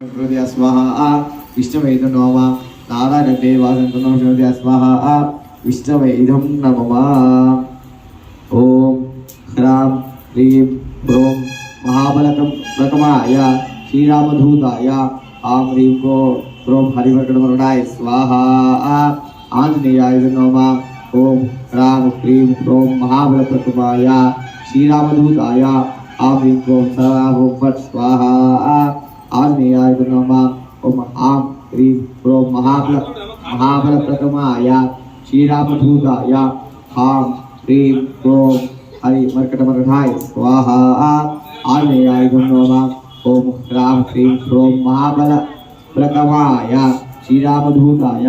स्वाहा विष्णुवेदं नमः नारायणदेवासनं स्वाहा विष्णुवेदं नमः। ओम ह्रां ह्रीं ह्रों महाबलकमाय श्रीरामधूताय आं ह्रीं ह्रों हरिवर्गणवर्णाय स्वाहा आंजनेयाय नमः। ओम ह्रां ह्रीं ह्रों महाबलकमाय श्रीरामधूताय आं ह्रीं ह्रों सदा फट् स्वाहा आंजनेयाय नमः। ओम आं ह्रीं ह्रों महाबलप्रतमाय श्रीरामधूताय आं ह्रीं ह्रों हरिमर्कटमर्कटाय स्वाहा आंजनेयाय नमः। ओम ह्रां ह्रीं ह्रों महाबलप्रतमाय श्रीरामधूताय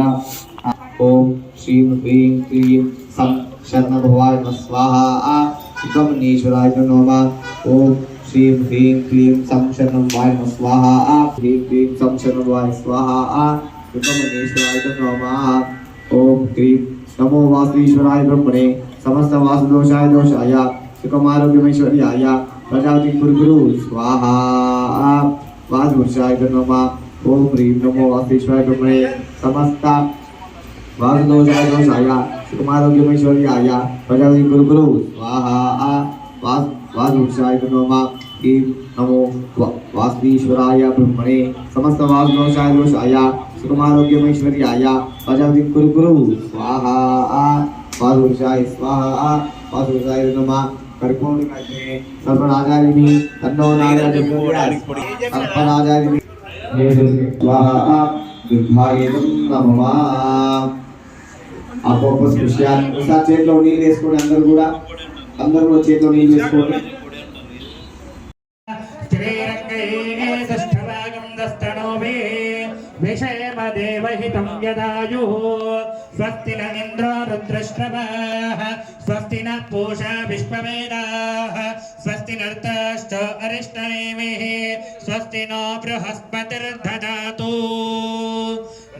ओम श्रीं ह्रीं क्लीं सं शरणभवाय नमः स्वाहा सुब्रह्मण्येश्वराय नमः। ओम श्रीं ह्रीं क्लीं सं शरणभवाय नमः स्वाहा ह्रीं क्लीं सं शरणभवाय स्वाहा सुब्रह्मण्येश्वराय नमः। ओम क्लीं नमो वासुईश्वराय ब्रह्मणे समस्त वासुदोषाय दोषाय सुखमारोग्यमैश्वर्याय प्रजापति गुरु स्वाहा वासुपुरुषाय नमः। ओम ह्रीं नमो वासुईश्वराय ब्रह्मणे समस्त वासुदोषाय दोषाय सुखमारोग्यमैश्वर्याय प्रजापति गुरु स्वाहा वासुपुरुषाय नमः। ह्रीं नमो वासुईश्वराय ब्रह्मणे समस्त वासुदोषाय दोषाय सुखमारोग्यमैश्वर्याय प्रजापति गुरु स्वाहा वासुपुरुषाय स्वाहा वासुपुरुषाय नमः। कर्पूरकाग्ने सर्वराजारिणी तन्नो नारायण सर्वराजारिणी स्वाहा दुर्भाग्यं नमः। आपको स्पेशल ఒకసారి చేతిలో నీళ్ళు వేసుకోండి అందరూ కూడా చేతిలో నీళ్ళు వేసుకోండి। विषयमदेवहितं यदायुः स्वस्ति न इन्द्रो रुद्रश्रवः स्वस्ति न पूषा विश्ववेदाः स्वस्ति नर्तश्च अरिष्टनेमिः स्वस्ति नो बृहस्पतिर्दधातु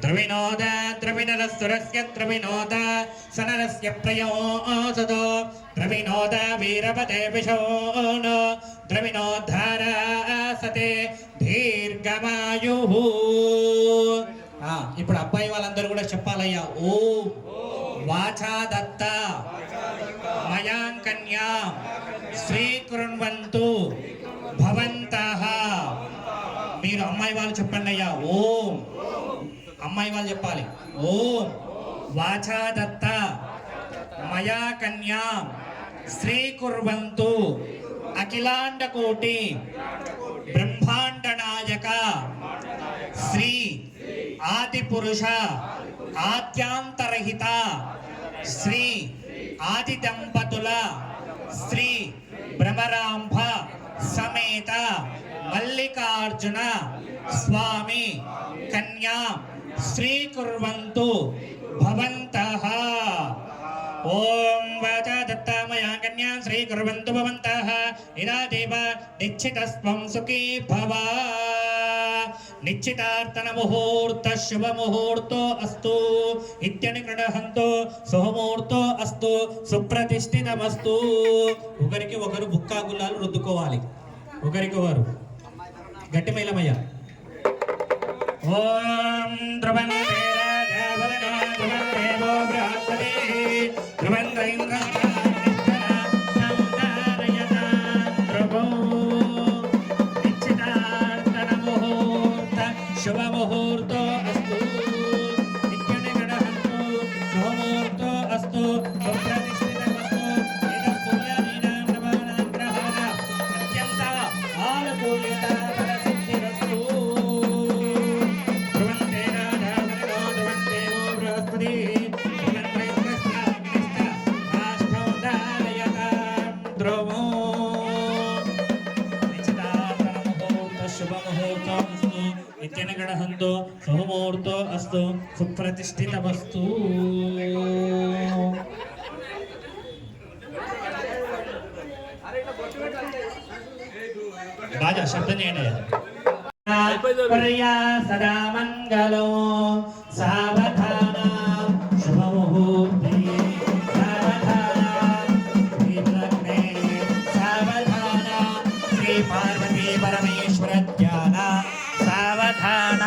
द्रविणोद द्रविणरस्सुरस्य द्रविणोद सनरस्य प्रयोसदो द्रविणोद वीरपते विशोन द्रविणोद्धारा सते దీర్ఘమాయుః। ఇప్పుడు అబ్బాయి వాళ్ళందరూ కూడా చెప్పాలయ్యా ఓం వాచా దత్త మయాం కన్యా స్వీకుర్వంతు భవంతః। మీరు అమ్మాయి వాళ్ళు చెప్పండి అయ్యా ఓం అమ్మాయి వాళ్ళు చెప్పాలి ఓం వాచా దత్త మయా కన్యా స్వీకుర్వంతు అఖిలాండ కోటి బ్రహ్మాండ నాయక శ్రీ ఆది పురుష ఆద్యాంతరహిత శ్రీ ఆది దంపతుల శ్రీ భ్రమరాంభ సమేత మల్లికార్జున స్వామి కన్యా శ్రీకుర్వంతు భవంతః। ఓం వాచా దత్తామయా కన్యా శ్రీకుర్వంతు భవంతః ఇదాదేవ నిశ్చితస్వం సుఖీ భవ। నిశ్చితార్థన ముహూర్త శుభ ముహూర్తో అస్తు ఇత్యని గృహంతో శుభముహూర్తో అస్తు సుప్రతిష్ఠితమస్తు। ఒకరికి ఒకరు బుక్కా గుల్లాలు రుద్దుకోవాలి ఒకరికి ఒకరు గట్టి మేళమయ్య। ఓం ధ్రువంతే రాజా భరగా ధ్రువందేవో బృహస్పతి ధ్రువంద్రైంద్ర शुभ मुहूर्तो अस्तु नित्यने गणहन्तु शुभमुहूर्तो अस्तु सुप्रतिष्ठितमस्तु एतत्पुण्यादीनां नवानां ग्रहाणां अत्यन्त आनुकूल्यता फलसिद्धिरस्तु। ध्रुवन्ते राजा वरुणो ध्रुवन्देवो बृहस्पतिः ध्रुवन्त्रैन्द्रस्य अग्निश्च काष्ठौ धारयतां ध्रुवो। निश्चितार्थमुहूर्तो शुभमुहूर्तो నిత్యన గణహంతో శుభముహూర్తో అస్తు సుప్రతిష్ఠితమస్తు। బాగా శబ్దం చేయండి। సదా మంగళో సావధాన శుభముహూర్తే సావధాన శ్రీ పార్వతీ పరమేశ్వర ధ్యాన సావధాన సావధాన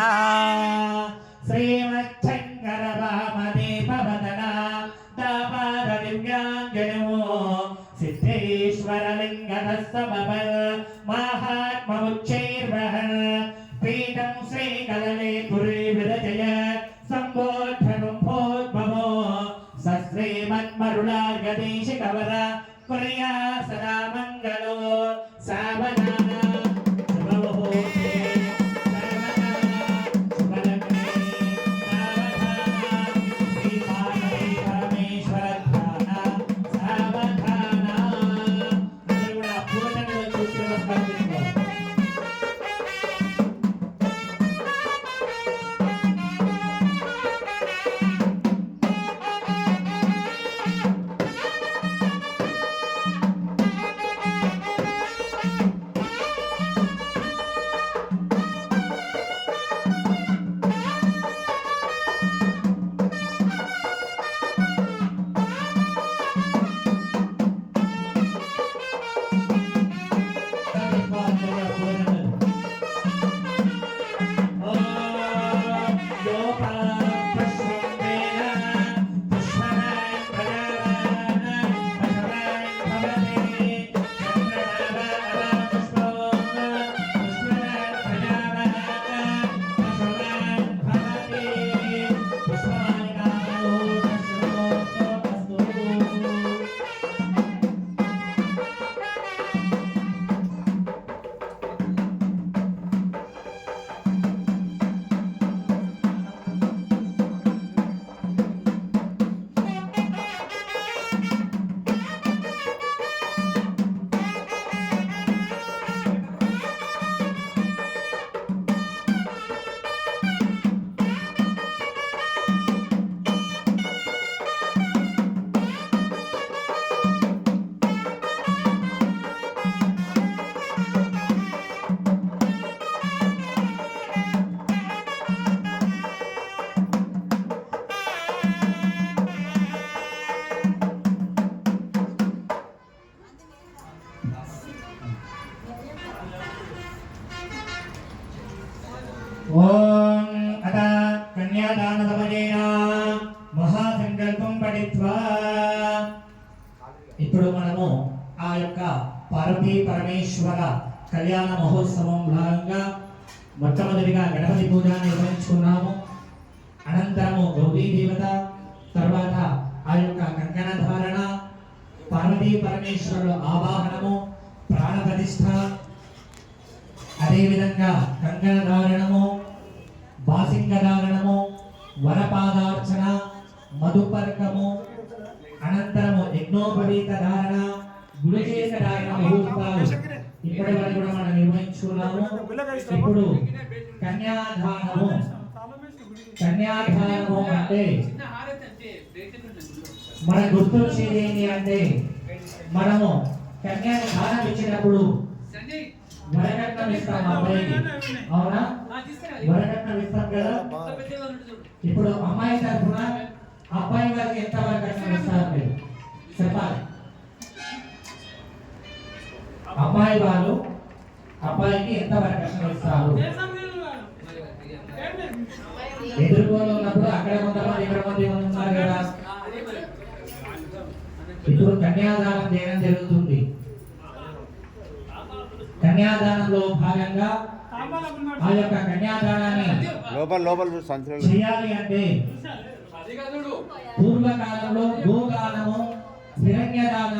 శ్రీమచ్చంకర వామదేవవదన దాపార దివ్యాంజనో సిద్ధేశ్వరలింగదస్తమబల్ మహాత్మముచ్చైర్వహన్ పీఠం శ్రీకలలే పురీ విరజయ సంబోధనుభోద్భవో సశ్రీమన్మరుళార్గదేశికవర కుర్యా సదా మంగళో సావధాన శుభముహూర్తే సర్వదా శుభలగ్నే సావధాన శ్రీ పార్వతీ పరమేశ్వర ధ్యాన సావధాన అందరూ కూడా పూర్ణంగా చూసి నమస్కరించుకోవాలి. ఓం అత కన్యాదాన సమయేన మహాసంకల్పం పఠిత్వా ఇప్పుడు మనము ఆ యొక్క పార్వతీ పరమేశ్వర కళ్యాణ మహోత్సవం భాగంగా మొట్టమొదటిగా గణపతి పూజ నిర్వహించుకున్నాము. అనంతరము గౌరీ దేవత, తర్వాత ఆ యొక్క కంకణ ధారణ, పార్వతీ పరమేశ్వరుల ఆవాహనము, ప్రాణ ప్రతిష్ఠ, అదేవిధంగా కంకణ ధారణము, బాసింగ ధారణము, వరపాదార్చన, మధుపర్కము, అనంతరము యజ్ఞోపవీత ధారణ, గురుచేత ధారణ ముహూర్తాలు ఇప్పటి వరకు కూడా మనం నిర్వహించుకున్నాము. ఇప్పుడు కన్యాదానము. కన్యాదానము అంటే మన గుర్తొచ్చేది ఏంటి అంటే, మనము కన్యాని దానం ఇచ్చినప్పుడు వరకట్నం ఇస్తాం అబ్బాయికి, అవునా? వరకట్నం ఇస్తాం కదా. ఇప్పుడు అమ్మాయి తరఫున అబ్బాయి గారికి ఎంత వరకట్నం ఇస్తారు మీరు చెప్పాలి. అమ్మాయి వాళ్ళు అబ్బాయికి ఎంత వరకట్నం ఇస్తారు? ఎదుర్కొని ఉన్నప్పుడు అక్కడ కొంతమంది ఇక్కడ మంది ఉన్నారు కదా. ఇప్పుడు కన్యాదానం చేయడం జరుగుతుంది. కన్యాదానంలో భాగంగా ఆ యొక్క కన్యాదానాన్ని చేయాలి అంటే పూర్వకాలంలో గోదానము, హిరణ్యదాన,